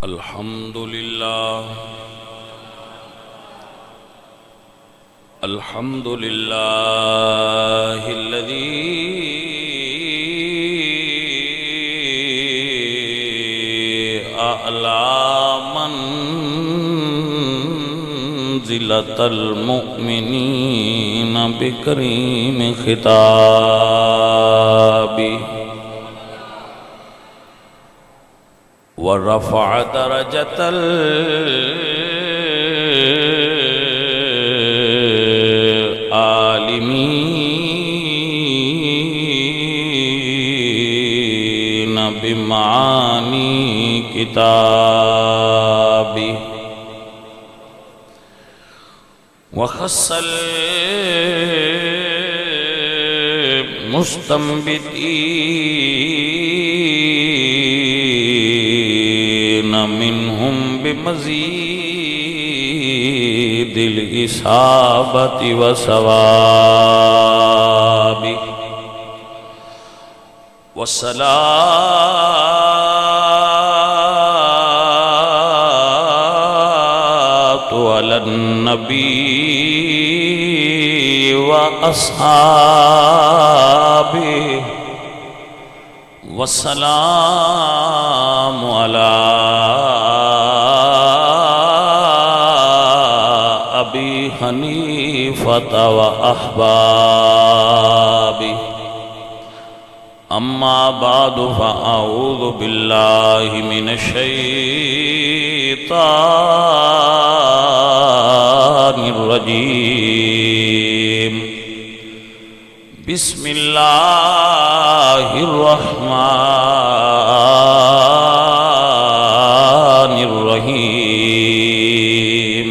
الحمد لله الحمد لله الذي أعلى منزلة المؤمنين بكريم خطابه ورفع درجة العالمين بمعاني كتابه وخص المستنبطين منهم بمزيد الإصابة والصواب والصلاة على النبي وأصحابه والسلام على أبي حنيفة وأحبابه أما بعد فأعوذ بالله من الشيطان الرجيم بسم الله الرحمن الرحيم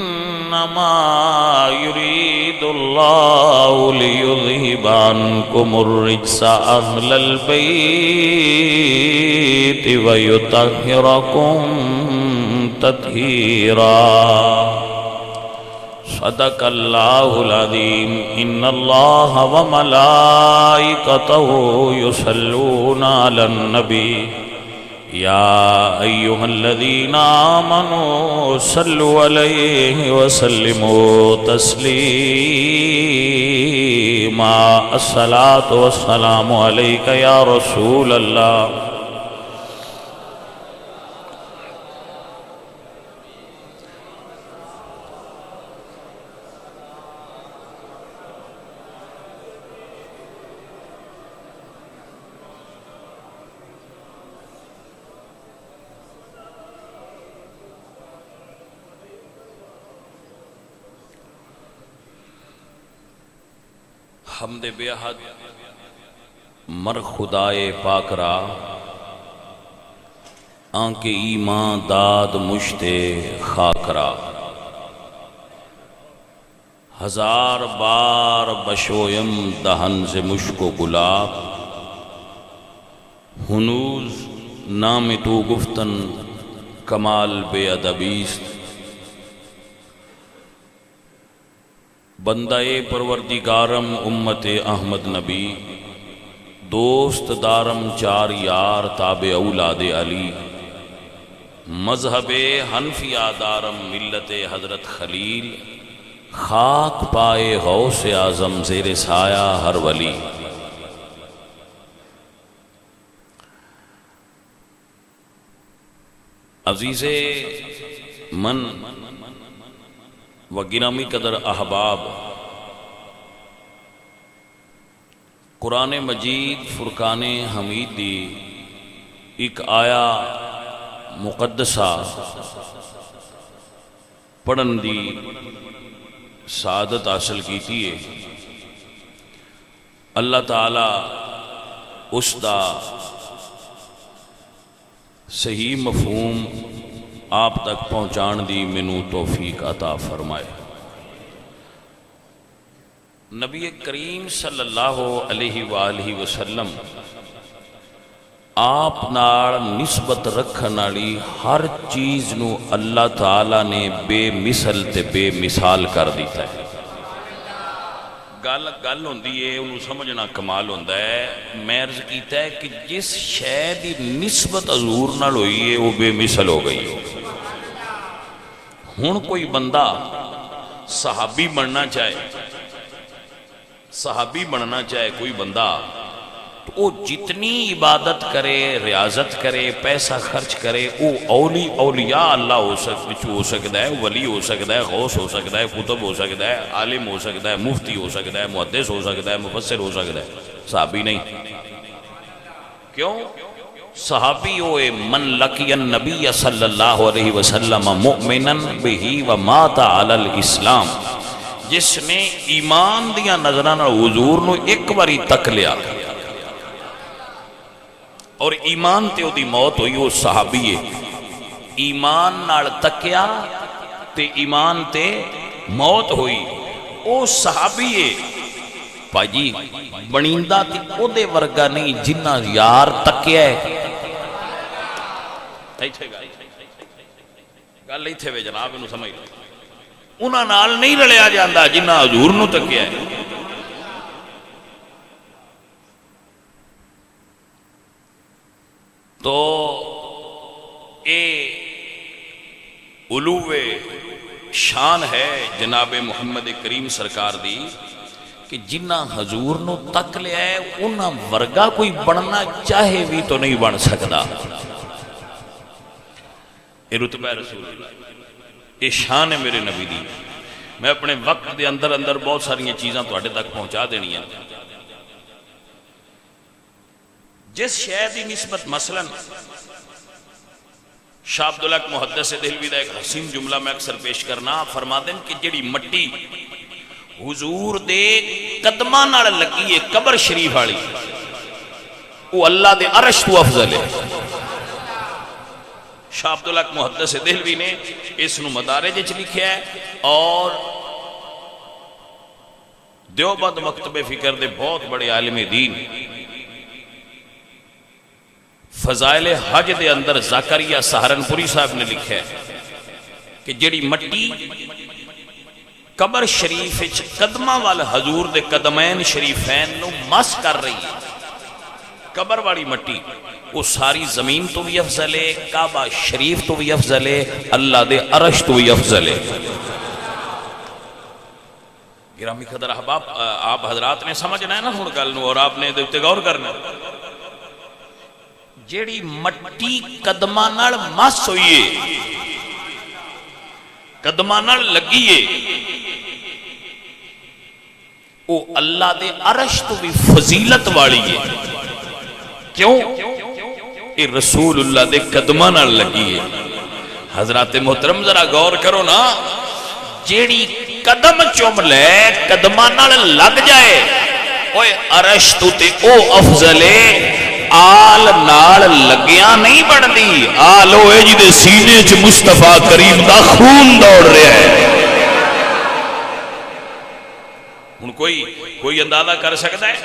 إنما يريد الله ليذهب عنكم الرجس أهل البيت ويطهركم تطهيرا صدق الله العظيم إن الله وملائكته يصلون على النبي يا أيها الذين آمنوا صلوا عليه وسلموا تسليما الصلاة والسلام عليك يا رسول الله حمد بے حد مر خدائے پاک را آنکہ ایمان داد مشتے خاک را ہزار بار بشویم دہن سے مشک و گلاب ہنوز نام تو گفتن کمال بے ادبیست بندہ پروردگارم امت احمد نبی دوست دارم چار یار تابع اولاد علی مذہب حنفیہ دارم ملت حضرت خلیل خاک پائے غوث اعظم زیر سایہ ہر ولی عزیز من و گرامی قدر احباب قرآن مجید فرقان حمید دی ایک آیا مقدسہ پڑھن دی سعادت حاصل کیتی ہے اللہ تعالی اس دا صحیح مفہوم آپ تک پہنچان دی منو توفیق عطا فرمائے نبی کریم صلی اللہ علیہ وآلہ وسلم آپ نال نسبت رکھن والی ہر چیز نو اللہ تعالی نے بے مثل تے بے مثال کر دیتا ہے گل ہوندی ہے انہوں سمجھنا کمال ہوندا ہے. میں عرض کیتا ہے کہ جس شے دی نسبت حضور نال ہوئی ہے وہ بے مثل ہو گئی. ہن کوئی بندہ صحابی بننا چاہے کوئی بندہ تو وہ جتنی عبادت کرے ریاضت کرے پیسہ خرچ کرے وہ اولیاء اللہ ہو سکتا ہے, ولی ہو سکتا ہے, غوث ہو سکتا ہے, کتب ہو سکتا ہے, عالم ہو سکتا ہے, مفتی ہو سکتا ہے, محدث ہو سکتا ہے, مفسر ہو سکتا ہے, صحابی نہیں. کیوں؟ صحابی ہوئے من لقی النبی صلی اللہ علیہ وسلم مؤمنا بہ ومات علی الاسلام, جس نے ایمان دیا نظران حضور نو ایک باری تک لیا اور ایمان تے او دی موت ہوئی, وہ صحابی ہے. ایمان نال تکیا تے ایمان تے موت ہوئی, او صحابی ہے. بھائی بنیندہ تے او دے ورگا نہیں جنہ یار تکیا ہے. گل ایتھے وے جناب, انہوں سمجھ انہاں نال نہیں رلیا جاندا جنہ حضور نو تکیا ہے. تو اے علو شان ہے جناب محمد کریم سرکار دی کہ جنہ حضور نو تک لیا ہے انہاں ورگا کوئی بننا چاہے بھی تو نہیں بن سکتا. یہ رتبہ رسول اللہ, یہ شان ہے میرے نبی دی. میں اپنے وقت دے اندر بہت ساری چیزاں تواڈے تک پہنچا دینی ہیں. جس شے دی نسبت مثلا شاہ عبدالحق محدث دہلوی دا ایک حسین جملہ میں اکثر پیش کرنا, فرما دیں کہ جڑی مٹی حضور دے قدماں نال لگی ہے قبر شریف والی, وہ اللہ دے عرش تو افضل ہے. شاہ عبدالحق محدث دہلوی نے اس نو مدارج وچ لکھیا ہے, اور دیوبند مکتب فکر دے بہت بڑے عالم دین فضائل حج دے اندر زکریا سہارنپوری صاحب نے لکھا ہے کہ جڑی مٹی قبر شریف قدمہ وال حضور دے قدمین شریفین نو مس کر رہی ہے, قبر والی مٹی وہ ساری زمین تو بھی افضل ہے, کعبہ شریف تو بھی افضل ہے, اللہ دے عرش تو بھی افضل ہے. گرامی قدر احباب, آپ حضرات نے سمجھنا ہے نا ہن گل نو, اور آپ نے دے تے غور کرنا. جیڑی مٹی قدماں نال مس ہوئی ہے, قدماں نال لگی ہے, وہ اللہ دے عرش تو بھی فضیلت والی ہے. کیوں؟ یہ رسول اللہ دے قدماں نال لگی ہے. حضرات محترم ذرا غور کرو نا, جیڑی قدم چوم لے قدماں نال لگ جائے, اوے عرش تو تے او افضل ہے. آل نال لگیاں نہیں بڑھدی, آل ہوئے جی دے سینے چ مصطفیٰ کریم دا خون دوڑ رہا ہے. ہن کوئی اندازہ کر سکتا ہے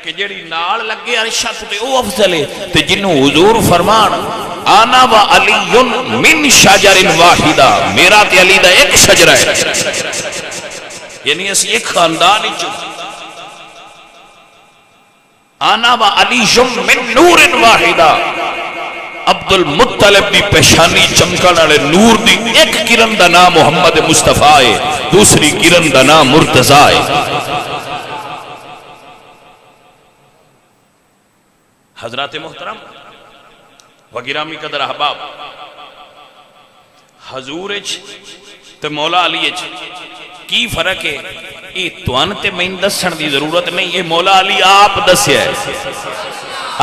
کہ جڑی نال لگے عرشاں تے او افضل ہے, تے جنوں حضور فرمان انا و علی من شجر واحدہ, میرا تے علی دا ایک شجرہ ہے, یعنی اسی ایک خاندان ہی چوں. آنا و علی من نور واحدہ, عبد المطلب دی پیشانی چمکن والے نور دی ایک کرن دا نام محمد مصطفیٰ ہے, دوسری کرن دا نام مرتضیٰ ہے. حضرات محترم و گرامی قدر احباب, حضور تے مولا علی کی فرق ہے؟ یہ توان تے میں دسن دی ضرورت نہیں, یہ مولا علی آپ دسیا ہے.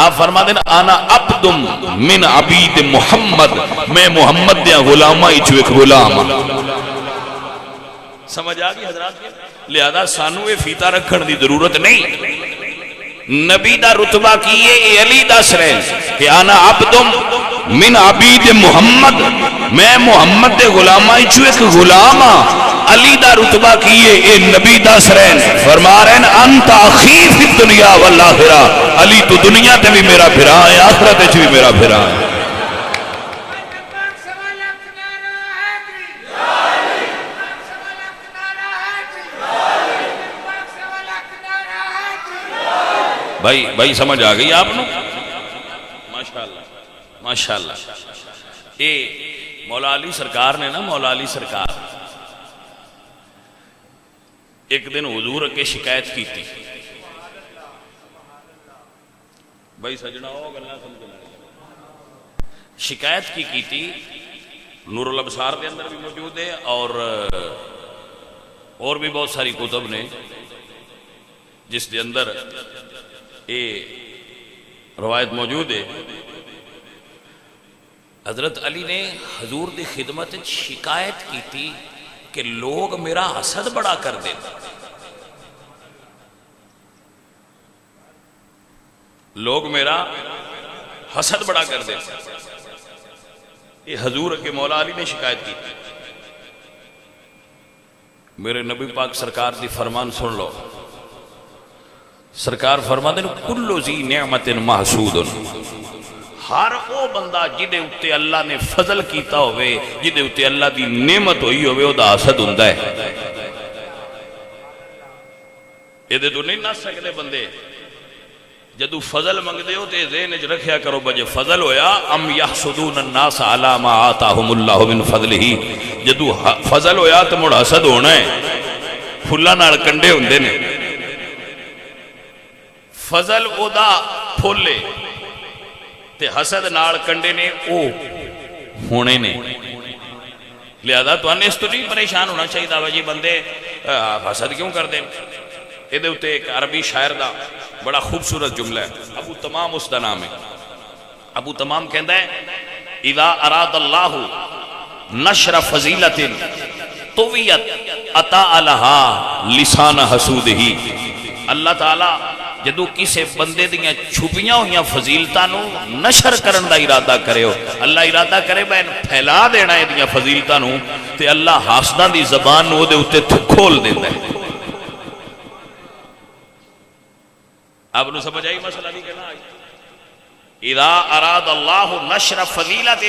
آپ فرما دینا آنا عبدم من عبید محمد, میں محمد دیا غلامہ ہی چو ایک غلام. سمجھ آگئی حضرات؟ لہذا سانو یہ فیتہ رکھن دی ضرورت نہیں. نبی دا رتبہ کیے اے علی دس رہے کہ آنا عبدم من عبید محمد, میں محمد دے غلامہ ہی چو ایک غلام. علی دا رتبہ کیے اے نبی دس رہے فرما رہے ہیں انت اخی فی الدنیا والآخرہ, علی تو دنیا تے بھی میرا بھرا ہے, آخرت تے بھی میرا بھرا ہے. بھائی سمجھ آ گئی آپ نے؟ ماشاءاللہ ماشاءاللہ. یہ مولا علی سرکار نے نا، مولا علی سرکار ایک دن حضور اگے شکایت کی تھی. بھائی سجنا ہو گلا سمجھنا، شکایت کی تھی. نور الابصار کے اندر بھی موجود ہے اور بھی بہت ساری کتب نے جس کے اندر یہ روایت موجود ہے. حضرت علی نے حضور دی خدمت شکایت کی تھی کہ لوگ میرا حسد بڑا کر دیں، لوگ میرا حسد بڑا کر دیں. یہ حضور کے مولا علی نے شکایت کی تھی. میرے نبی پاک سرکار دی فرمان سن لو. سرکار فرماتے ہیں کل ذی نعمت محسود، ہر وہ بندہ جدے اتے اللہ نے فضل کیتا ہوئے، جدے اتے اللہ دی نعمت ہوئی ہوئے، وہ دا حسد ہوندا ہے. یہ دے تو نہیں نہ سکتے بندے. جدو فضل منگ دے ہو تے ذہن وچ رکھیا کرو بجے فضل ہویا ام یحسدون الناس علی ما آتاہم اللہ من فضلہ. جدو فضل ہویا تو مڑ حسد ہونا ہے. پھلاں نال کنڈے ہوندے نے. فضل او دا پھولے تے حسد نال کنڈے نے او ہونے نے. لہذا تو اس تو نہیں پریشان ہونا چاہیے وجہ بندے حسد کیوں کر دیں. یہ ایک عربی شاعر دا بڑا خوبصورت جملہ ہے. ابو تمام اس دا نام ہے. ابو تمام کہندا ہے اذا اراد اللہ نشر فضیلت طویت اطاع لها لسان حسود ہی. اللہ تعالی جدو کسی بندے دیاں چھپیاں ہویاں فضیلتاں نو نشر کرن دا ارادہ کرے ہو، اللہ ارادہ کرے میں پھیلا دینا ہے دیاں فضیلتاں نو، تے اللہ حاسداں دی زبان نو دے اوتے کھول دیندا ہے. آپ نے سمجھ آئی مسئلہ نہیں کہنا آئی. اذا اراد اللہ نشر فضیلت،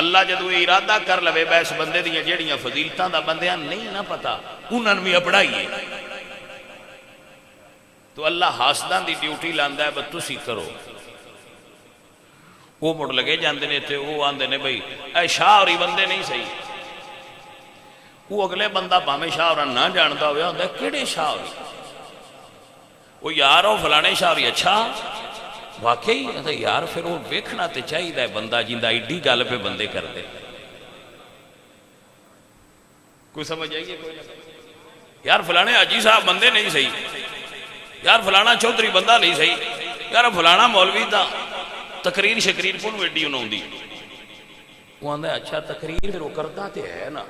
اللہ جدو ارادہ کر لوے بیس بندے دیاں جیڑیاں فضیلتاں دا بندیاں نہیں نہ پتا انہاں بھی اپڑائیے تو اللہ حاسداں دی ڈیوٹی لاندا ہے بس تسی کرو. وہ مڑ لگے جاندے نے تے وہ آندے نے بھئی اے شاہ ہوری بندے نہیں صحیح. وہ اگلے بندہ بھامے شاہ ہوراں نہ جاندا ہویا ہوندا ہے کیڑے شاہ ہوری، وہ یار ہو فلانے شاہ ہوری. اچھا واقعی یار پھر وہ ویکھنا تے چاہیے بندہ جندا ایڈی گل پہ بندے کر دے. کوئی سمجھ آئیے کوئی یار فلانے حاجی صاحب بندے نہیں صحیح، یار فلانا چودھری بندہ نہیں صحیح، یار فلانا مولوی دا تقریر شکریر کون ایڈی انہوں دی. وہ آندہ اچھا تقریر پھر وہ کرتا تے ہے نا.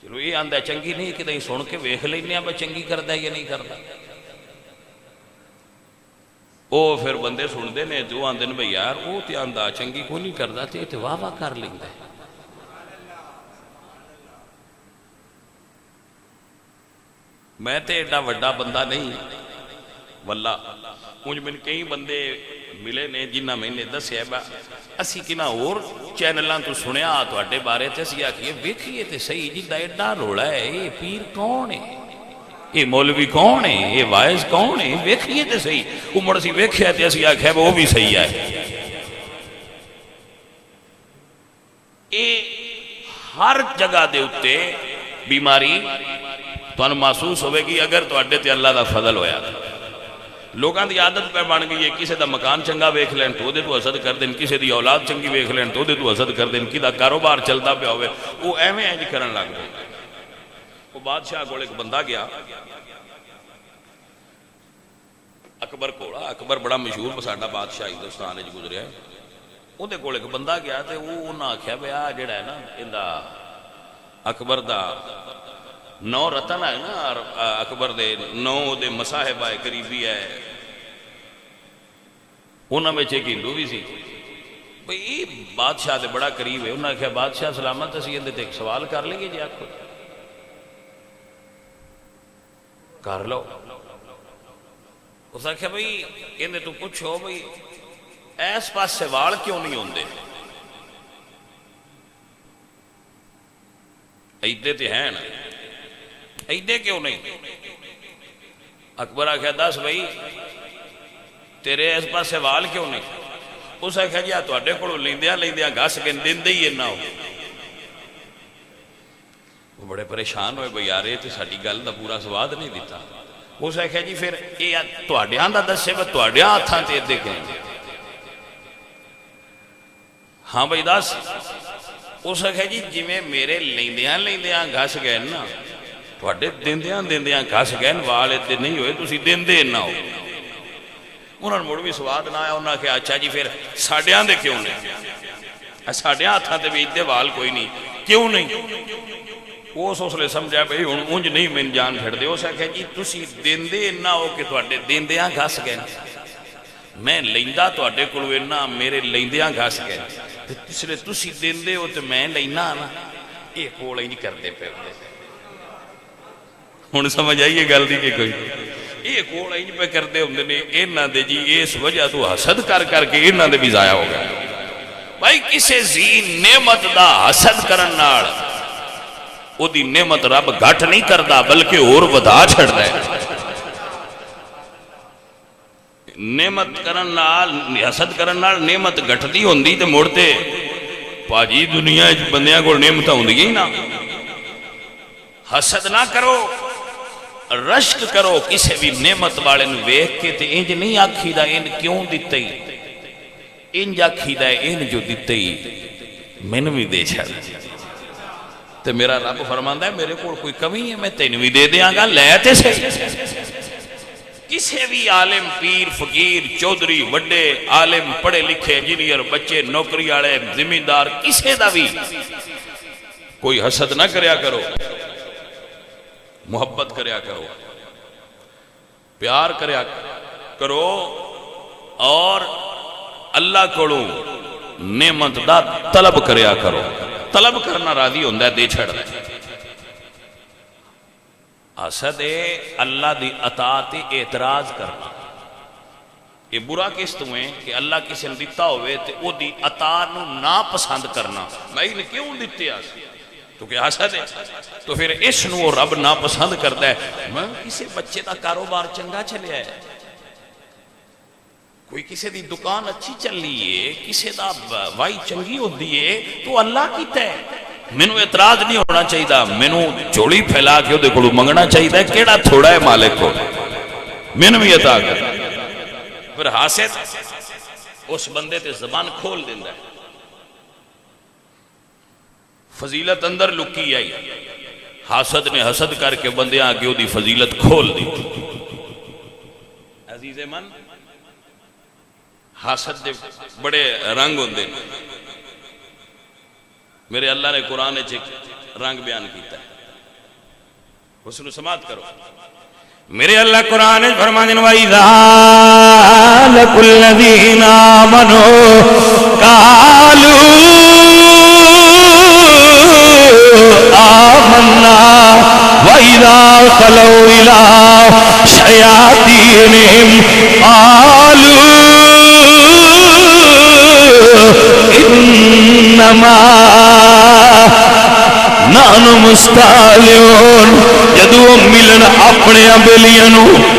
چلو یہ آندہ چنگی نہیں کہ دہی سن کے ویکھ لینے ہیں چنگی کرتا ہے یا نہیں کرتا. وہ پھر بندے سن دے نے جو آندے نے بھئی یار وہ تے آندہ چنگی کو نہیں کرتا تے واہ واہ کر لیندا ہے. میں تے ایڈا وڈا بندہ نہیں واللہ. مجھ میں کئی بندے ملے نے جنہ میں نے دسیا اسی کنا اور چینلاں تو سنیا تو اڈے بارے تے اسی آکھیے ویکھیے تے صحیح جندا ایڈا روڑا ہے. یہ پیر کون ہے، یہ مولوی کون ہے، یہ وائز کون ہے، ویکھیے تے صحیح. وہ مڑ سی ویکھیا تے اسی آکھیا وہ بھی صحیح ہے. یہ ہر جگہ دے اتے بیماری تو محسوس ہوئے گی اگر تو اڈے تے اللہ دا فضل ہویا. لوگاں دی عادت پہ بن گئی ہے کسی دا مکان چنگا ویکھ لین تو دے تو حسد کر دیں، کسی دی اولاد چنگی ویکھ لین تو دے تو حسد کر دیں، کسی دا کاروبار چلتا پہ ہوئے وہ ایویں اینج کرن لگ گئے. وہ بادشاہ کول ایک بندہ گیا اکبر کولا. اکبر بڑا مشہور ساڈا بادشاہ ہندوستان وچ گزریا ہے. اودے کول ایک بندہ گیا تے وہ انہاں آکھیا بھئی آ جڑا ہے نا ایندا اکبر دا 9 رتن ہے نا، اکبر دے 9 دے مصاحب ہے، قریبی ہے، انہاں میں ایک ہندو بھی سی. بھئی بادشاہ دے بڑا قریب ہے. انہاں نے کہا بادشاہ سلامت اسی اندے تے ایک سوال کر لیں گے جی آپ کو. کر لو. اس نے کہا بھئی اندے تو پوچھو بھئی ایس پاس سے وال کیوں نہیں ہوندے، ایدے تے ہیں نا، ایدے کیوں نہیں. اکبر آخیا دس بھائی تیرے اس پاسے وال کیوں نہیں؟ اس آخیا جی تے کو لیندیاں لیندیاں گس کے دے ہی اینا ہو۔ وہ بڑے پریشان ہوئے بھئی یار یہ تو ساری گل کا پورا سواد نہیں دیتا۔ اس آخیا جی پھر یہ تہاڈیاں دا دسے میں تہاڈیاں ہاتھاں تے دیکھیں۔ ہاں بھائی دس۔ اس آخیا جی جی میں میرے لیندیاں لیندیاں گس گئے نا تہاڈے دیندیاں دیندیاں گس گئے وال ادھر نہیں ہوئے تسی دیندے نہ ہو۔ انہوں نے مڑ بھی سواد نہ آیا۔ انہوں نے کہا اچھا جی پھر ساڈیاں دے کیوں نہیں؟ ساڈیاں ہاتھاں تے بھی ادھر وال کوئی نہیں کیوں نہیں؟ اس لیے سمجھا بھئی انج نہیں من جان پھڑ دے۔ اس آخیا جی تسی دیندے نہ ہو کہ تہاڈے دیندیاں گس گئے، میں لیندا تہاڈے کولوں اینا میرے لیندیاں گس گئے، اس لیے تسی دیندے ہو تے میں لینا نا۔ یہ کول ہی نہیں کردے پے ہن سمجھ آئیے گل دی کہ کوئی یہ کول ہی نہیں پہ کردے ہوندے نے انہاں دے جی اس وجہ تو حسد کر کر کے انہاں دے بھی ضائع ہو گئے۔ بھائی کسے ذی نعمت دا حسد کرن نال او دی نعمت رب گھٹ نہیں کردا بلکہ اور ودا چھڑدا ہے۔ نعمت کرن نال حسد کرن نال نعمت گھٹدی ہوندی تے مڑتے پاجی دنیا وچ بندیاں کول نعمتاں ہوندیاں ہی نہ۔ حسد نہ کرو، رشک کرو کسے بھی نعمت والے نو ویکھ کے تے انج نہیں آکھیدا ان کیوں دتے ہی، انج آکھیدا ان جو دتے ہی مینوں بھی دے چھڑ۔ تے میرا رب فرماندا ہے میرے کول کوئی کمی ہے میں تینوں بھی دے دیاں گا، لے تے صحیح۔ کسے بھی عالم پیر فقیر چودھری وڈے عالم پڑھے لکھے انجینئر بچے نوکری والے زمیندار کسے دا بھی کوئی حسد نہ کریا کرو، محبت کریا کرو، پیار کریا کرو، اور اللہ کولوں نعمت دا طلب کریا کرو۔ طلب کرنا راضی ہوندہ ہے دے چھڑ دے۔ حسد اللہ دی اطاعت اعتراض کرنا۔ یہ برا کس تمہیں کہ اللہ کسی نے دیتا ہوئے تے او دی اطاعت نو نا پسند کرنا۔ میں نے کیوں دیتے آسی تو کہ حسد ہے تو پھر اس نو رب نا پسند کرتا ہے۔ میں کسی بچے دا کاروبار چنگا چلے ہے، کوئی کسی دی دکان اچھی چل رہی ہے، کسی دا وائی چنگی ہوتی ہے تو اللہ کیتا ہے۔ مینوں اعتراض نہیں ہونا چاہیے، مینوں جوڑی پھیلا کے وہ منگنا چاہیے کیڑا تھوڑا ہے مالک کو مینوں بھی عطا کر۔ پھر حاسد اس بندے تے زبان کھول دیندہ ہے، فضیلت اندر لکی آئی، حاسد نے حسد کر کے بندے آگے وہ دی فضیلت کھول دی۔ عزیز من حاسد دے بڑے رنگ ہوندے، میرے اللہ نے قرآن ایک رنگ بیان کیتا ہے، اس نے سماعت کرو۔ میرے اللہ قرآن فرمانے وَإِذَا لَقُوا الَّذِينَ آمَنُوا قَالُوا آمَنَّا وَإِذَا خَلَوْا إِلَىٰ شَيَاطِينِهِمْ قَالُوا إِنَّمَا نَحْنُ مُسْتَهْزِئُونَ۔ جدو ملن اپنے بیلیاں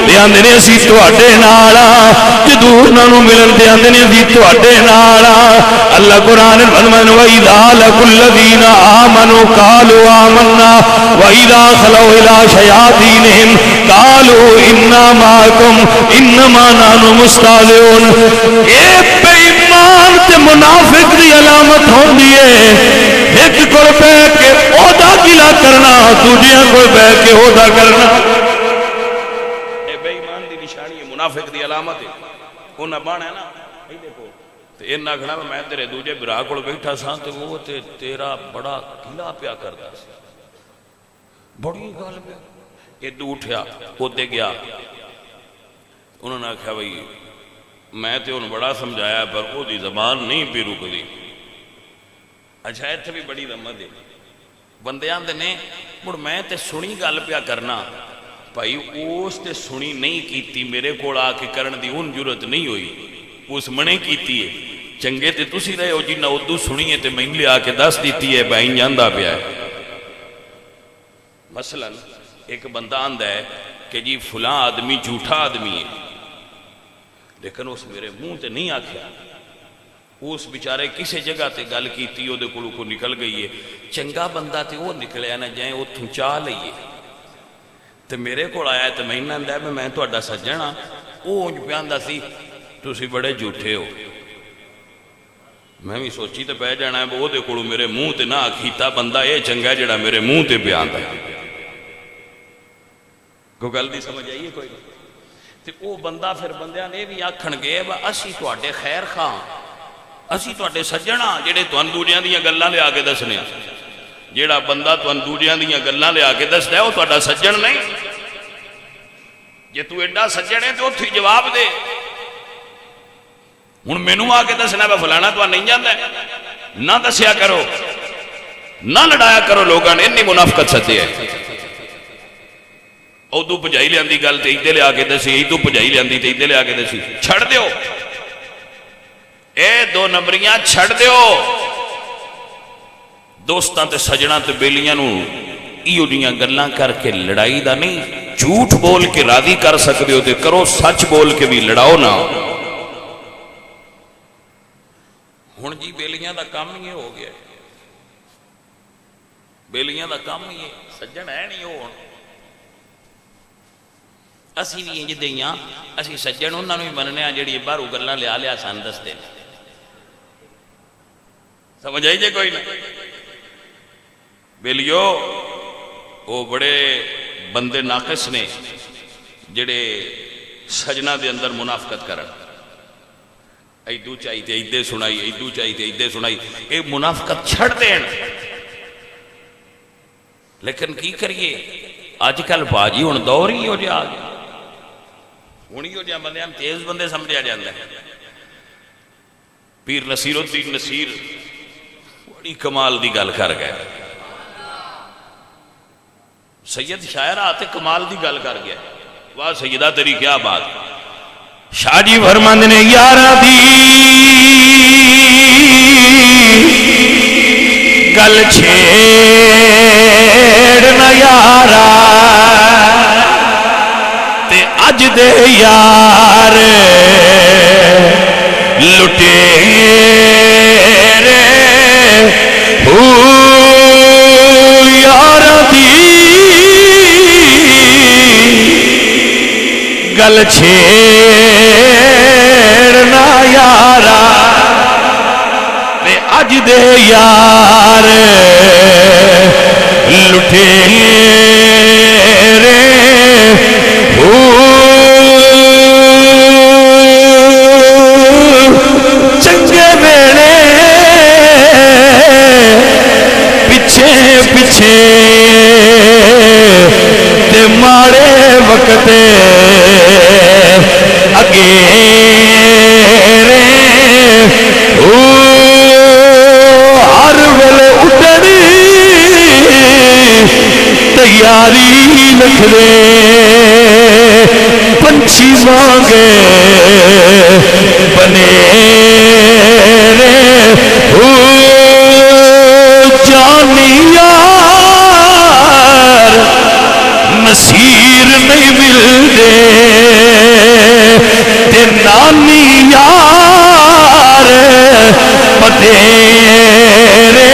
تے آندے نے اسی تواڈے نال آں، جدو انہاں نوں ملن تے آندے نے اسی تواڈے نال آں۔ اللہ قرآن فرماتا ہے وَإِذَا لَقُوا الَّذِينَ آمَنُوا قَالُوا آمَنَّا وَإِذَا خَلَوْا إِلَىٰ شَيَاطِينِهِمْ قَالُوا إِنَّا مَعَكُمْ إِنَّمَا نَحْنُ مُسْتَهْزِئُونَ۔ اے بے ایمان تے منافق دی علامت ہوندی ہے ایک کو بہ کے عہدہ گلا کرنا، دوجیاں کو بہ کے عہدہ کرنا۔ اے بے ایمان دی نشانی ہے، منافق دی علامت ہے۔ انہاں بانا ہے نا اے دیکھو تے انہاں کھڑا میں تیرے دوجے بھرا کول بیٹھا ساں تے وہ تے تیرا بڑا گلا پیا کردا سی، بڑی گل پیا۔ ادو اٹھیا اوتے گیا، انہوں نے کہا بھئی میں تے انہوں بڑا سمجھایا پر وہ دی زبان نہیں پی رک دی۔ اچھا ایتھے بھی بڑی رحمت ہے، بندیاں دے نے مڑ میں تے سنی گل پیا کرنا، بھائی اس تے سنی نہیں کیتی، میرے کول آ کے کرن دی ان جرت نہیں ہوئی، اس منے کیتی ہے۔ چنگے تے تسی رہے ہو جنہ ادو سنی ہے تے میں لے آ کے دس دیتی ہے بھائی جاندا پیا ہے۔ مثلا ایک بندہ آندا ہے کہ جی فلاں آدمی جھوٹا آدمی ہے، لیکن اس میرے منہ تے نہیں آکھیا، اس بیچارے کسی جگہ تے گل کیتی او دے کولوں کو نکل گئی ہے، چنگا بندہ تے وہ نکلیا نہ جائیں اتھوں چاہ لئیے تے میرے کو آیا تے میں نہ اندہ میں تہاڈا سجن ہاں، وہ انج پیاندا سی تسی بڑے جھوٹے ہو، میں بھی سوچی تے پہ جانا ہے وہ دے کولوں میرے منہ تے نہ آکھیتا بندہ یہ چنگا جڑا میرے منہ تے پیاندا ہے، کوئی گل نہیں سمجھ آئیے کوئی تے وہ بندہ پھر بندیاں نے بھی آکھن گے اسی تواڈے خیر خواہ اسی تواڈے سجن ہاں جڑے تانوں دوجیاں دیاں گلاں لے آ کے دسنے، جیڑا بندہ تانوں دوجیاں دیاں گلاں لے آ کے دسدا ہے وہ تہاڈا سجن نہیں، جے تو ایڈا سجن ہے تو اوتھے جواب دے، ہن مینوں آ کے دسنا میں فلانا تو نہیں جاندا نہ دسیا کرو، نہ لڑایا کرو، لوگاں نے اتنی منافقت سدی ہے، ادو بجائی لیاندی گل تے ادھر لے آ کے دسی، ادو بجائی لیاندی تے ادھر لے آ کے دسی، چھڑ دیو اے دو نمبریاں چھڑ دیو، دوستاں تے سجناں تے بیلیاں نو ایو دیاں گلاں کر کے لڑائی دا نہیں، جھوٹ بول کے راضی کر سکتے ہو تے کرو، سچ بول کے بھی لڑاؤ نہ۔ ہن جی بیلیاں دا کام ہی ہو گیا، بیلیاں دا کام ہی ہے، سجن ہے نہیں ہو، اسی بھی انج دیاں، اسی سجن انہاں نوں ہی مننے ہاں جڑی باہروں گلاں لیا لیا سان دسدے، سمجھ آئی جے کوئی نہ؟ بیلیو وہ بڑے بندے ناقص نے جڑے سجنہ دے اندر منافقت کرن، ایدو چاہی تے ایدے سنائی، ایدو چاہی تے ایدے سنائی، اے منافقت چھڑ دین، لیکن کی کریے آج کل باجی ہن دور ہی ہو جا گیا، ہونی ہو جا بندے ہم تیز بندے سمجھا جاندے ہیں، پیر نصیر الدین نصیر بڑی کمال دی گل کر گئے، سید شاعر آتے کمال دی گل کر گیا، واہ سیدہ تیری کیا بات، شاہ جی فرماندے نے یارا دی گل چھیڑ نہ یارا تے اج دے یار لٹیرے یارا دی گل چھیڑ نہ یارا تے اج دے یار لٹیرے چنگے ویلے پیچھے پیچھے تے ماڑے وقت اگے ہر ویلے اٹھنی تیاری لکھ دے پنچھی مانگے بنے جانی یار نصیر نہیں ملتے تے نانی یار بتیرے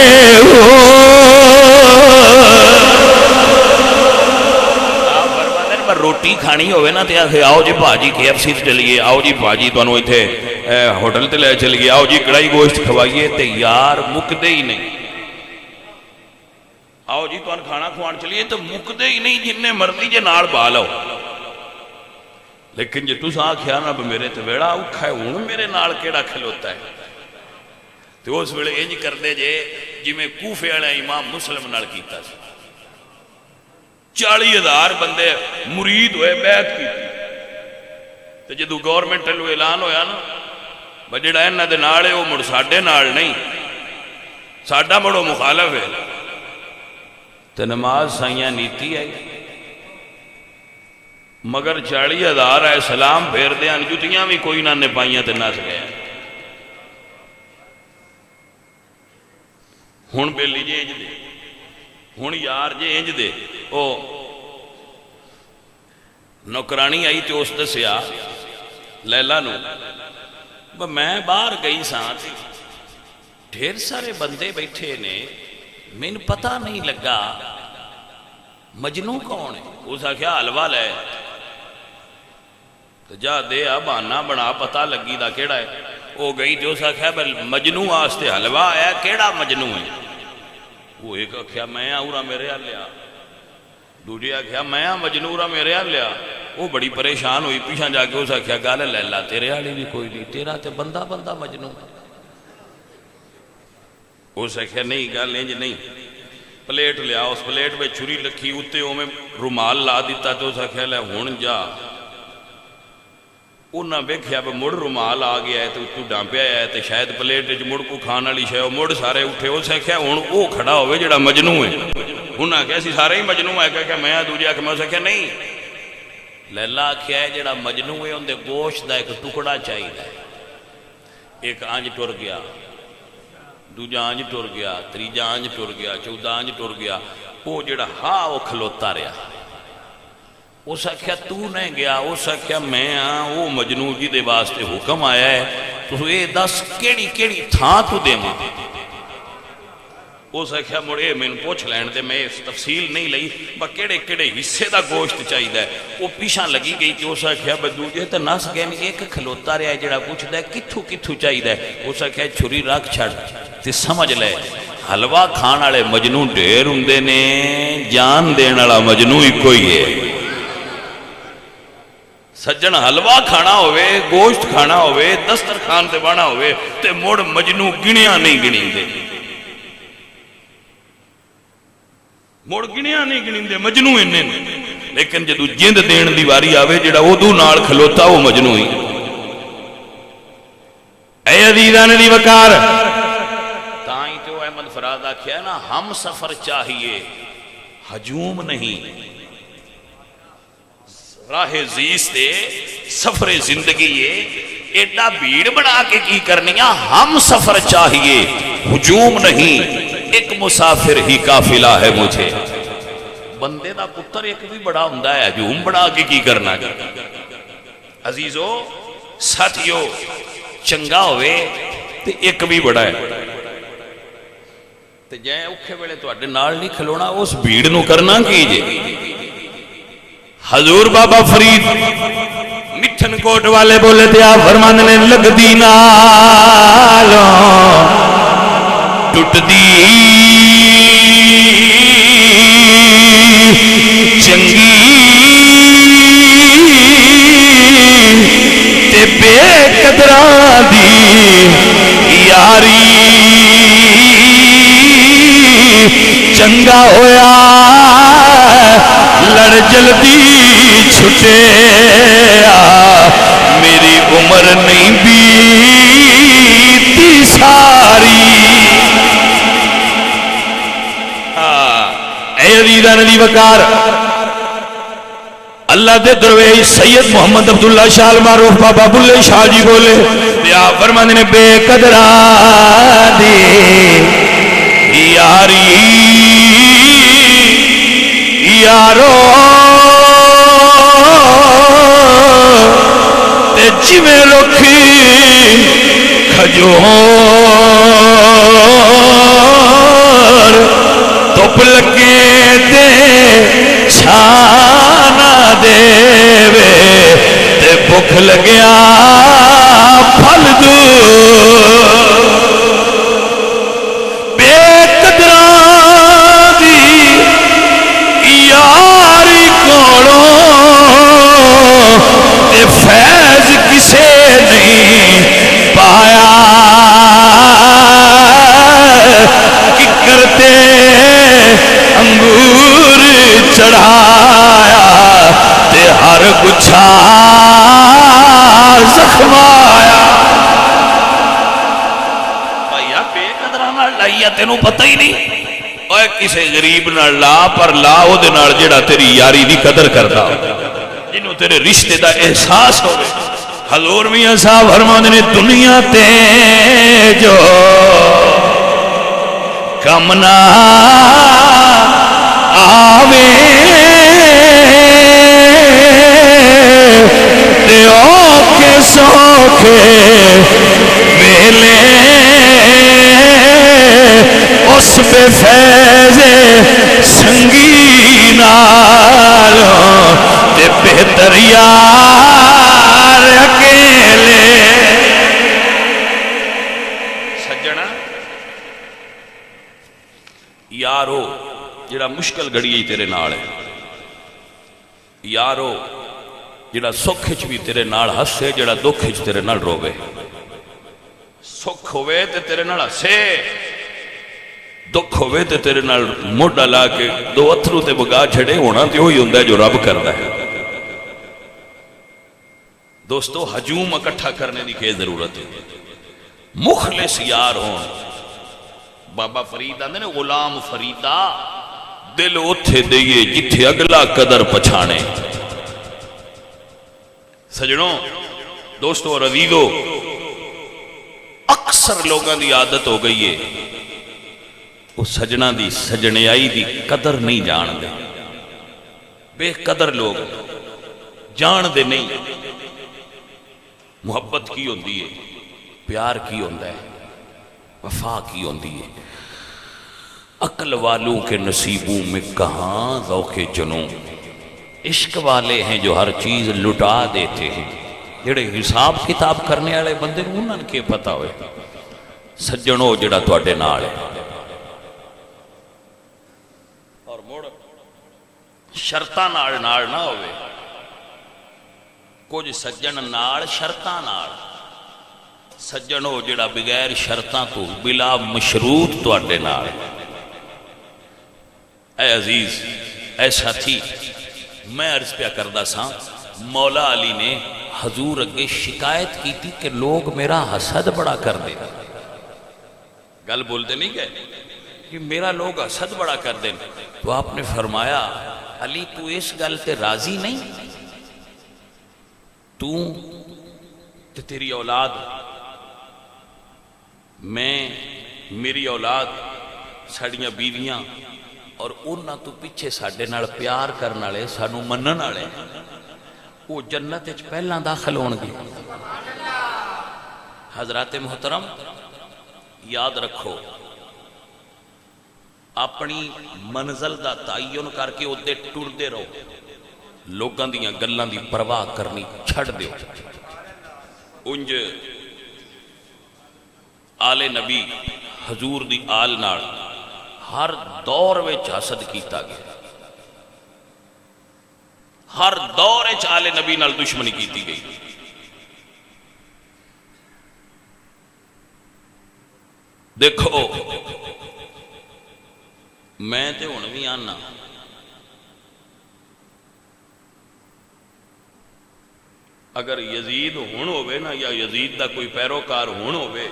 روٹی کھانی ہوئے نا تے آخے آؤ جی بھاجی KFC تے چلیے، آؤ جی بھاجی تانوں ایتھے ہوٹل تے لے چلیے، آؤ جی کڑائی گوشت کھوائیے، تے یار مکدے ہی نہیں، آؤ جی تانوں کھانا کھوان چلیے تو مکدے ہی نہیں، جن مرضی جے نال با لو، لیکن جے تساں آکھیا نا میرے تے ویڑا اوکھا ہے ہن میرے نال کیڑا کھلوتا ہے، تو اس ویلے انج کردے جے جویں کوفے والا امام مسلم نال کیتا سی، 40,000 بندے مرید ہوئے بیعت کی، تو جدو گورنمنٹ لو اعلان ہویا نا جڑا انہاں دے نال ہے وہ مڑ ساڈے نال نہیں، ساڈا مڑو مخالف ہے، تو نماز سائیاں نیتی آئی، مگر 40,000 آئے سلام پھیر دیاں جتیاں بھی کوئی نہ نپائیاں تے نس گیا، ہن بیلی جے انج دے، ہن یار جے انج دے او نوکرانی آئی تو اس دسیا لیلا نو میں باہر گئی ساں ڈھیر سارے بندے بیٹھے نے مین پتہ نہیں لگا مجنوں کون ہے. اس آخیا حلوہ لے تو جا دے بہانا بنا پتہ لگی دا کیڑا ہے. وہ گئی تو اس آخیا مجنوں واسطے حلوہ آیا کیڑا مجنوں ہے. وہ ایک آخیا میں اورا میرے ہل لیا دوجے آخیا میں مجنورا میرے ہل لیا. وہ بڑی پریشان ہوئی پیچھا جا کے اس آخیا گل لیلا تیرے والی بھی کوئی نہیں تیرا تے بندہ بندہ مجنوں. اس آخیا نہیں گل انج نہیں. پلیٹ لیا اس پلیٹ میں چھری لکھی اتنے او میں رومال لا دیتا تو اس آخیا لے ہون جا. انہاں ویکھیا بھی مڑ رومال آ گیا ہے تو تو ڈانپیا ہے تو شاید پلیٹ مڑ کو کھان والی شے مڑ سارے اٹھے. اس آخیا ہوں وہ کھڑا ہوئے جڑا مجنوں ہے. انہاں آخیا اسی سارے ہی مجنوں ہے کہ میں دوجے آخیا میں اس آخیا نہیں لیلا آخیا ہے جڑا مجنوں ہے اندر گوشت دا ایک ٹکڑا چاہیے. ایک آنج ٹر گیا دوجا آنج ٹر گیا تیجا آنج ٹر گیا چودہ آنج ٹر گیا. وہ جڑا ہاں وہ کھلوتا رہا. اس آخیا تو نہیں گیا. اس آخیا میں ہاں وہ مجنوں جی دے واسطے حکم آیا ہے تو یہ دس کیڑی کیڑی تھان تو دے ماں. اس آخیا مڑے میں پوچھ لین دے میں اس تفصیل نہیں لئی با کیڑے کیڑے حصے دا گوشت چاہیے ہے. وہ پیچھا لگی گئی کہ اس آخیا بدوجے تو نس گئے ایک کھلوتا رہا ہے جڑا پوچھتا ہے کتھوں کتھوں چاہیے ہے. اس آخیا چھری رکھ چھڑ تے سمجھ لے حلوہ کھان والے مجنوں ڈھیر ہوندے نے جان دین والا مجنوں ہی کوئی ہے. سجن حلوہ کھانا ہوئے گوشت کھانا ہوئے دسترخوان تے بانا ہوئے تے مڑ مجنوں گنیا نہیں گنیں دے. مڑ گنیا نہیں گنیں دے مجنوں انہیں. لیکن جدو جند دین دیواری آوے جڑا ادو نال کھلوتا وہ مجنوں ہی. اے عزیزان دی وقار تائیں تو احمد فراد آکھیا نا ہم سفر چاہیے ہجوم نہیں. راہ زیستے سفر زندگی ایڈا بھیڑ بڑھا کے کی کرنیا. ہم سفر چاہیے ہجوم نہیں. ایک مسافر ہی قافلہ ہے مجھے. بندے دا پتر ایک بھی بڑا ہوندہ ہے ہجوم بڑھا کے کی کرنا. عزیزو ساتھیو چنگا ہوئے تے ایک بھی بڑا ہے تے جائیں اوکھے ویلے تو اڈے نال نہیں کھلونا اس بھیڑ نو کرنا کیجئے. حضور بابا فرید مٹھن کوٹ والے بولے تھے آپ فرمانے نے لگ دی نالوں ٹوٹ دی چنگی تے بے قدران دی یاری چنگا ہویا لڑ جلدی چھٹے میری عمر نہیں بیتی ساری. اے عزیزان دی وقار اللہ دے درویش سید محمد عبداللہ شاہ المعروف بابا بلے شاہ جی بولے یا فرمانے نے بے قدران دی یاری یارو تے جویں رکھی کھجور دھوپ لگے تے چھانا دے تے بھوک لگیا پھل دو. فیض کسے نہیں پایا کہ کرتے انگور چڑھایا تے ہر گچھا زخمایا. بھائیا بے قدرانہ لائیا تینوں پتہ ہی نہیں. اوہ کسے غریب نہ لا پر لا او دے نال جڑا تیری یاری دی قدر کرتا جنہوں تیرے رشتے دا احساس ہوئے. حضور میاں صاحب فرماندے نے دنیا تے جو کم نہ آوے ویلے اس بے فیض سنگی نالوں تے بہتر یار اکیلے سجنا یارو جڑا مشکل گھڑی تیرے نال ہے یارو جڑا سکھ چ بھی تیرے نال ہسے جڑا دکھ چ تیرے نال روے سکھ ہوئے تے تیرے نال ہسے دکھ ہوئے تے تیرے نال موڈا لا کے دو اتھرو تے بگا چھڑے ہونا تے وہی ہوندا ہے جو رب کردا ہے دوستو ہجوم اکٹھا کرنے دی کی ضرورت ہے مخلص یار ہون بابا فرید آندے نے غلام فریدا دل اوتھے دئیے جتھے اگلا قدر پچھانے سجنوں دوستو اور عزیزو اکثر لوگاں دی عادت ہو گئی ہے وہ سجنہ دی سجنیائی دی قدر نہیں جان دے بے قدر لوگ جان دے نہیں محبت کی ہوندی ہے پیار کی ہوندا ہے وفا کی ہوندی ہے عقل والوں کے نصیبوں میں کہاں ذوق جنوں عشق والے ہیں جو ہر چیز لٹا دیتے ہیں جڑے حساب کتاب کرنے والے بندے انہاں کے پتہ ہوئے سجنوں جڑا تواڈے نال ہے اور مڑ شرطاں نال نہ ہوئے کچھ سجن نال شرطاں نال سجنوں جڑا بغیر شرطاں تو بلا مشروط تواڈے نال اے عزیز اے ساتھی میں عرض پیا کردہ سا مولا علی نے حضور اگے شکایت کی تھی کہ لوگ میرا حسد بڑا کر دے گل بولتے نہیں گئے کہ میرا لوگ حسد بڑا کر دیں تو آپ نے فرمایا علی تو اس گل تے راضی نہیں تو تیری اولاد میں میری اولاد ساڑیاں بیویاں اور انہاں تو پیچھے ساڑے نال پیار کرنے والے سانو منن والے وہ جنت وچ پہلاں داخل ہون گے حضرات محترم یاد رکھو اپنی منزل دا تعین کر کے اودے ٹردے رہو لوگاں دیاں گلاں دی پرواہ کرنی چھڑ دیو انج آل نبی حضور دی آل نال ہر دور وچ حسد کیتا گیا ہر دور وچ آل نبی نال دشمنی کیتی گئی دیکھو میں تے ہن بھی آنا اگر یزید ہون ہوئے نا یا یزید دا کوئی پیروکار ہون ہوئے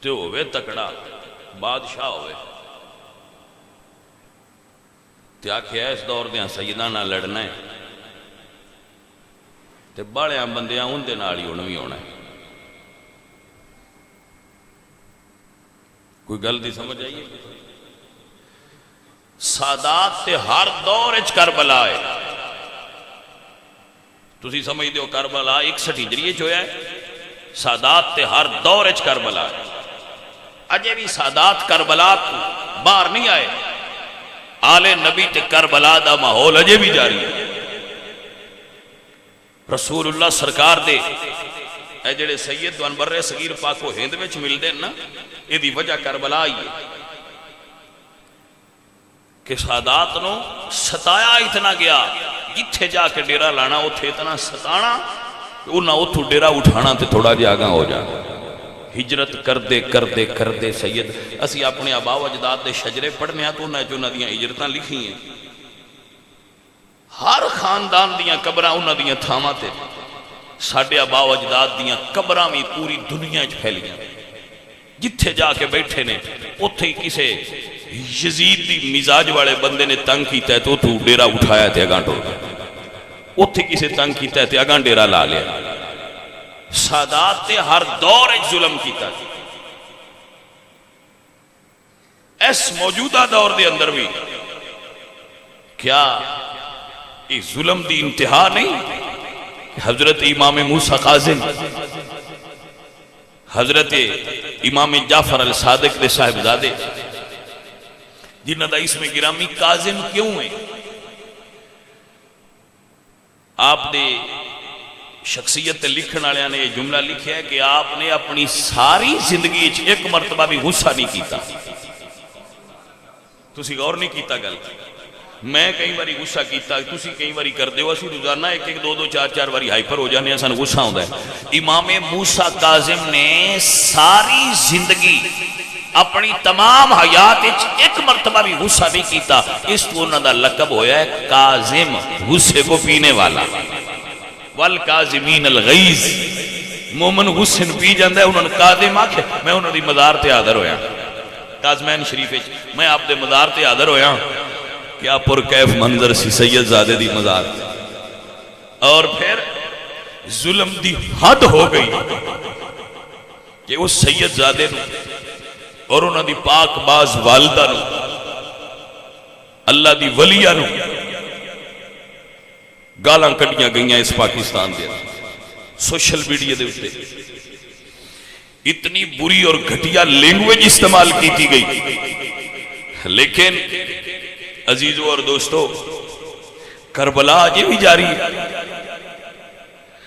تے ہوئے تکڑا بادشاہ ہوئے تے آکھیا اس دور دیاں سیدہ نہ لڑنا ہے تے باڑیاں بندیاں ان دے نال ہی ہونا بھی ہونا ہے کوئی گل دی سمجھ آئیے سادات تے ہر دور اچ کربلا ہے تسی سمجھ دیو کربلا 61 ہجری وچ ہویا ہے سادات تے ہر دور اچ کربلا ہے اجے بھی سادات کربلا تو باہر نہیں آئے آل نبی تے کربلا دا ماحول اجے بھی جاری ہے رسول اللہ سرکار دے اے جڑے سید انبر صغیر پاک و ہند وچ ملدے نا یہ دی وجہ کربلا آئی ہے کہ سادات نو ستایا اتنا گیا جتھے جا کے ڈیرا لانا اتھے اتنا ستانا انہاں اتھو ڈیرا اٹھانا تے تھوڑا جی آگاں ہو جانا ہجرت کردے کردے کردے سید اسی اپنے آبا و اجداد دے شجرے پڑھنے ہیں تو انہیں جو انہاں دیاں ہجرتاں لکھی ہیں ہر خاندان دیاں قبراں انہاں دیاں تھاماں تے ساڈے آبا و اجداد دیاں قبراں بھی پوری دنیا وچ پھیلیاں جتھے جا کے بیٹھے نے اتھے کسے یزید دی مزاج والے بندے نے تنگ کیتا ہے تو اتھو ڈیرا اٹھایا تے اگاں ٹر اتھے کسے تنگ کیتا ہے تے اگاں ڈیرا لا لیا سادات تے ہر دور ایک ظلم کیتا ہے اس موجودہ دور دے اندر بھی کیا اس ظلم دی انتہا نہیں حضرت امام موسیٰ کاظم، حضرت امام جعفر الصادق دے صاحبزادے جنہ دا اسم گرامی کاظم کیوں ہے؟ آپ نے شخصیت لکھن والے نے یہ جملہ لکھا ہے کہ آپ نے اپنی ساری زندگی ایک مرتبہ بھی غصہ نہیں کیتا. تسی غور نہیں کیتا گل، میں کئی باری غصہ کیتا، تسی کئی باری کر دیو، اسی روزانہ ایک ایک دو دو چار چار باری ہائپر ہو جانے ہیں، سن غصہ ہوتا ہے. امام موسیٰ کاظم نے ساری زندگی اپنی تمام حیات ایک مرتبہ بھی غصہ نہیں کیتا، اس تو انہوں دا لقب ہویا ہے کاظم، غصے کو پینے والا. والکاظمین الغیظ، مومن غصے پی جاندہ ہے، انہوں نے کاظم آکھے. میں انہوں دی مزار تے حاضر ہویا کاظمین شریف، میں آپ دے مزار تے حاضر ہویا، کیا پر کیف منظر سی سید زادے دی مزار. اور پھر ظلم دی حد ہو گئی کہ اس سید زادے نو اور انہوں دی پاک باز والدہ نو، اللہ دی ولیہ نو گالاں کٹیاں گئیاں اس پاکستان دے سوشل میڈیا دے اتے. اتنی بری اور گھٹیا لینگویج استعمال کی گئی. لیکن عزیزو اور دوستو، کربلا آج بھی جاری ہے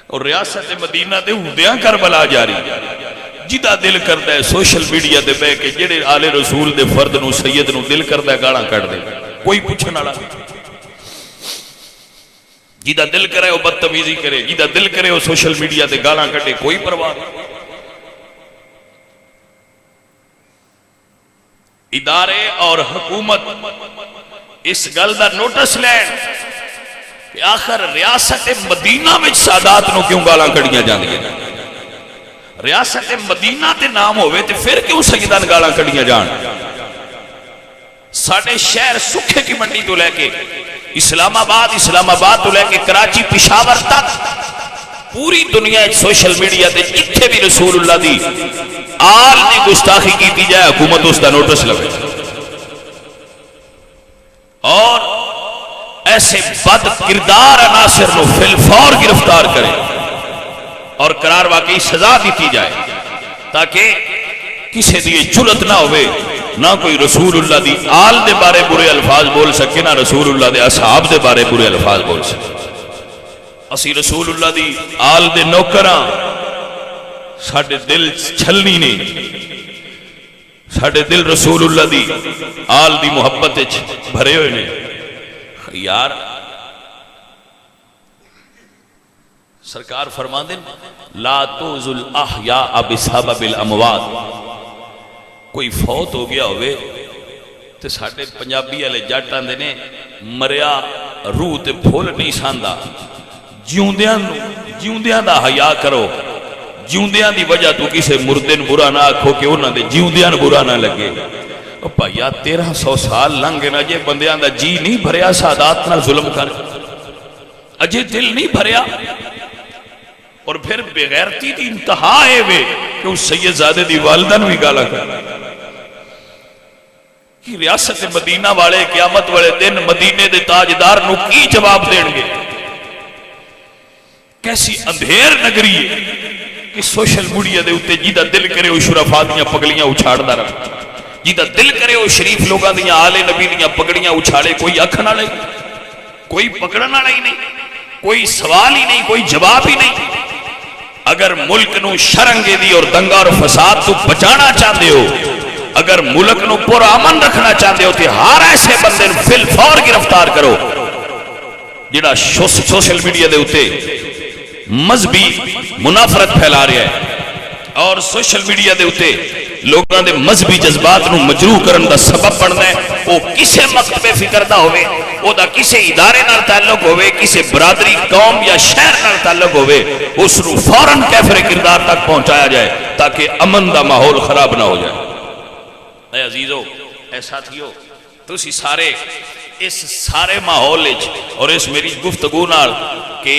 اور ریاست مدینہ دے ہوندیاں کربلا جاری. جدا دل کرتا ہے سوشل میڈیا دے بے کہ جڑے آل رسول دے فرد نو سید نو دل کرتا ہے گالاں کٹ دے، کوئی پوچھن والا. جدا دل کرے وہ بدتمیزی کرے، جدا دل کرے وہ سوشل میڈیا دے گالاں کٹے، کوئی پرواہ. ادارے اور حکومت اس گل دا نوٹس لین کہ آخر ریاست مدینہ میں سادات نو کیوں گالاں کڑیاں جاندیاں؟ ریاست مدینہ تے نام ہوئے تے پھر کیوں سیدان گالاں کڑیاں جان؟ ساڑھے شہر سکھے کی منڈی تو لے کے اسلام آباد تو لے کے کراچی پشاور تک پوری دنیا سوشل میڈیا تے جتھے بھی رسول اللہ دی آل نے گستاخی کی جائے حکومت اس دا نوٹس لگے اور ایسے بد کردار عناصر نو فی الفور گرفتار کرے اور قرار واقعی سزا دیتی جائے تاکہ کسی دی جرت نہ ہوئے، نہ کوئی رسول اللہ دی آل دے بارے برے الفاظ بول سکے، نہ رسول اللہ دے اصحاب دے بارے برے الفاظ بول سکے. اسی رسول اللہ دی آل دے نوکراں، ساڑھے دل چھلنی نے، ساڑھے دل رسول اللہ دی آل دی محبت بھرے ہوئے نے. یار سرکار فرما دیں لا توزو الاحیاء بسبب الاموات. کوئی فوت ہو گیا ہوئے تو ساڑھے پنجابی والے جاٹاں دے نے مریا روح تے پھول نہیں ساندا. جیوندیاں دا حیا کرو، جیوندیاں دی وجہ تو کسے مردن برا نہ آکھو کہ انہاں دے جیوندیاں بھرا نہ لگے. بھائیا 1300 سال لنگے نہ جے بندیاں دا جی نہیں بھریا سادات نہ ظلم کر، اجے دل نہیں بھریا. اور پھر بغیرتی دی انتہا ہے وے کہ اس سید زادے دی والدن بھی گالا کر کہ ریاست مدینہ والے قیامت والے دن مدینے دے تاجدار نو کی جواب دیں گے. کیسی اندھیر نگری ہے کہ سوشل میڈیا دے اتے جیدہ دل کرے وہ شرفا دیاں پگڑیاں اچھاڑ دا رہا، جیدہ دل کرے وہ شریف لوگاں دیاں آل نبی دیاں پگڑیاں اچھاڑے، کوئی اکھ نہ لئی، کوئی پکڑنا نہیں، کوئی سوال ہی نہیں، کوئی جواب ہی نہیں. اگر ملک نو شرنگے دی اور دنگا اور فساد تو بچانا چاہتے ہو، اگر ملک نو پر امن رکھنا چاہتے ہو تو ہر ایسے بندے فی الفور گرفتار کرو جڑا سوشل میڈیا دے اتے مذہبی منافرت پھیلا رہا ہے اور سوشل میڈیا دے اتے لوگاں دے مذہبی جذبات نو مجروح کرن دا سبب بننا ہے. وہ کسے مکتبے فکر دا ہوئے، وہ دا کسے ادارے نال تعلق ہوئے، کسے برادری قوم یا شہر نال تعلق ہوئے، اس نو فوراً کیفر کردار تک پہنچایا جائے تاکہ امن دا ماحول خراب نہ ہو جائے. اے عزیزو، اے ساتھیو، تو اسی سارے اس سارے ماحول اور اس میری گفتگو نال کہ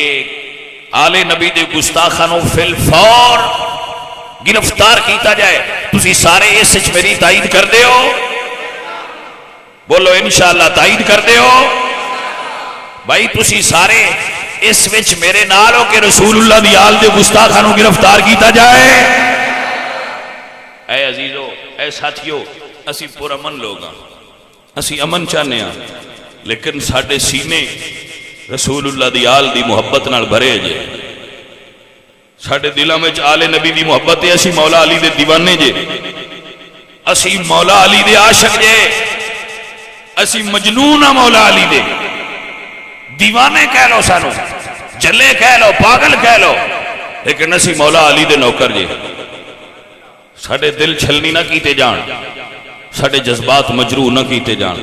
آل نبی دے گستاخانوں فی الفور گرفتار کیتا جائے، تسی سارے اس میری تائید کر دے ہو؟ بولو انشاءاللہ تائید کر دے ہو؟ بھائی تسی سارے اس وچ میرے نال ہو کہ رسول اللہ دی آل دے گستاخاں نوں گرفتار کیتا جائے۔ اے عزیزو، اے ساتھیو، اسی پرامن لوگ ہاں، اسی امن چاہنے ہاں، لیکن ساڈے سینے رسول اللہ دی آل دی محبت نال بھرے جے، ساڈے دلاں وچ آل نبی دی محبت ہے، اسی مولا علی دے دیوانے جے، اسی مولا علی دے عاشق جے، اسی مجنون ہاں مولا علی دے، دیوانے کہہ لو سانو، جلے کہہ لو، پاگل کہہ لو، لیکن اسی مولا علی دے نوکر جے۔ ساڈے دل چھلنی نہ کیتے جان، ساڈے جذبات مجروح نہ کیتے جان۔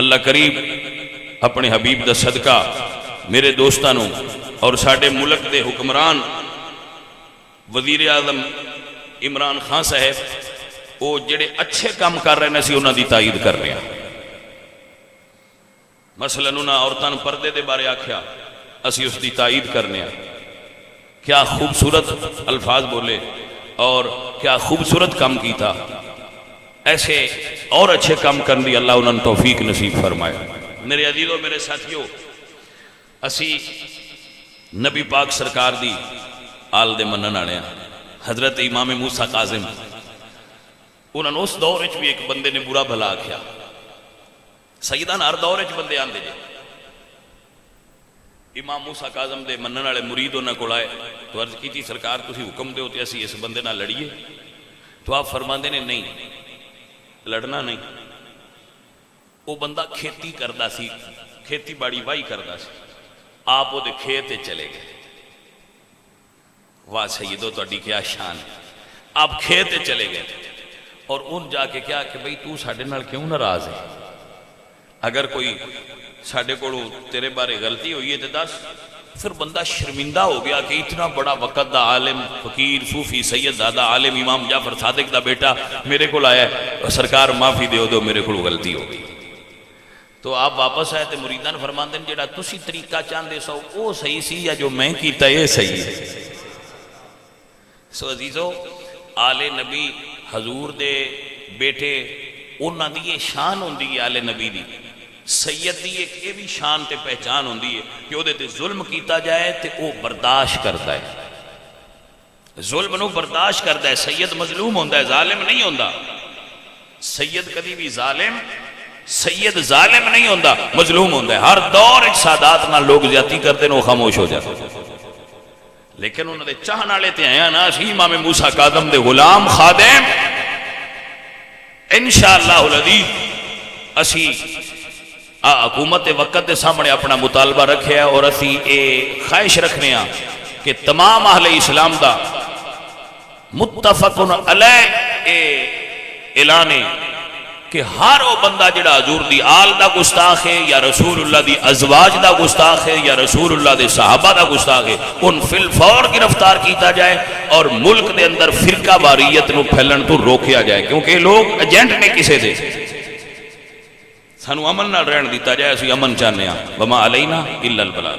اللہ کریم اپنے حبیب دا صدقہ میرے دوستانوں اور ساڈے ملک دے حکمران وزیر اعظم عمران خان صاحب وہ جڑے اچھے کام کر رہے ہیں اسی انہاں دی تائید کر رہے ہیں۔ مثلا انہاں عورتاں نوں پردے دے بارے آکھیا، اسی اس دی تائید کرنے ہیں۔ کیا خوبصورت الفاظ بولے اور کیا خوبصورت کام کیتا، ایسے اور اچھے کام کرنے دی اللہ انہوں نے توفیق نصیب فرمائے۔ میرے عزیزو، میرے ساتھیو، اسی نبی پاک سرکار دی آل دے منن والے ہیں۔ حضرت امام موسیٰ کاظم انہوں نے اس دور وچ بھی ایک بندے نے برا بھلا آکھیا۔ سیدان ہر دور وچ بندے آندے جے۔ امام موسیٰ کاظم دے منن والے مرید انہاں کول آئے تو عرض کی تھی سرکار تسی حکم دے ہوتے اسی اس بندے نہ لڑیے، تو آپ فرماندے نے نہیں لڑنا نہیں۔ وہ بندہ کھیتی کردا سی، کھیتی باڑی واہی کردا سی، آپ وہ دے کھیت چلے گئے۔ واہ سیدو تہاڈی کیا شان ہے، آپ کھیت چلے گئے اور ان جا کے کیا کہ بھئی تو ساڈے نال کیوں ناراض ہے؟ اگر کوئی ساڈے کولوں تیرے بارے غلطی ہوئی ہے تو دس۔ پھر بندہ شرمندہ ہو گیا کہ اتنا بڑا وقت دا عالم فقیر صوفی سید زادہ عالم امام جعفر صادق دا بیٹا میرے کول آیا ہے، سرکار معافی دیو دو میرے کول غلطی ہو گئی۔ تو آپ واپس آئے تو مریدان فرماندے جڑا تسی طریقہ چاندے سو او صحیح سی یا جو میں کیتا یہ صحیح ہے۔ سو عزیزو، آل نبی حضور دے بیٹے انہاں دی یہ شان ہوندی ہے، آل نبی دی سید دی ایک یہ بھی شان تے پہچان ہوندی ہے کہ وہ تے ظلم کیتا جائے تے وہ برداشت کرتا ہے، ظلم نو برداشت کرتا ہے۔ سید مظلوم ہوندہ ہے، ظالم نہیں ہوندہ۔ سید کدی بھی سید ظالم نہیں ہوندہ، مظلوم ہوندہ ہے۔ ہر دور ایک سادات نہ لوگ زیادتی کرتے ہیں، وہ خاموش ہو جاتے ہیں، لیکن انہوں نے چاہن والے تے آیا نا اسی امام موسیٰ کاظم دے غلام خادم انشاءاللہ العزیز اسی حکومت وقت دے سامنے اپنا مطالبہ رکھے ہے اور اسی اے خواہش رکھنے ہیں کہ تمام اہل اسلام دا متفقن علیہ اے اعلانے کہ ہر وہ بندہ جڑا حضور دی آل دا گستاخ ہے یا رسول اللہ دی ازواج دا گستاخ ہے یا رسول اللہ دے صحابہ دا گستاخ ہے، ان فی الفور گرفتار کیتا جائے اور ملک دے اندر فرقہ واریت نو پھیلن تو روکیا جائے، کیونکہ لوگ ایجنٹ نے کسے دے سانو امن نہ رہن دیتا جائے، اسی امن چاہنے ہیں۔ وما علینا الا البلاغ۔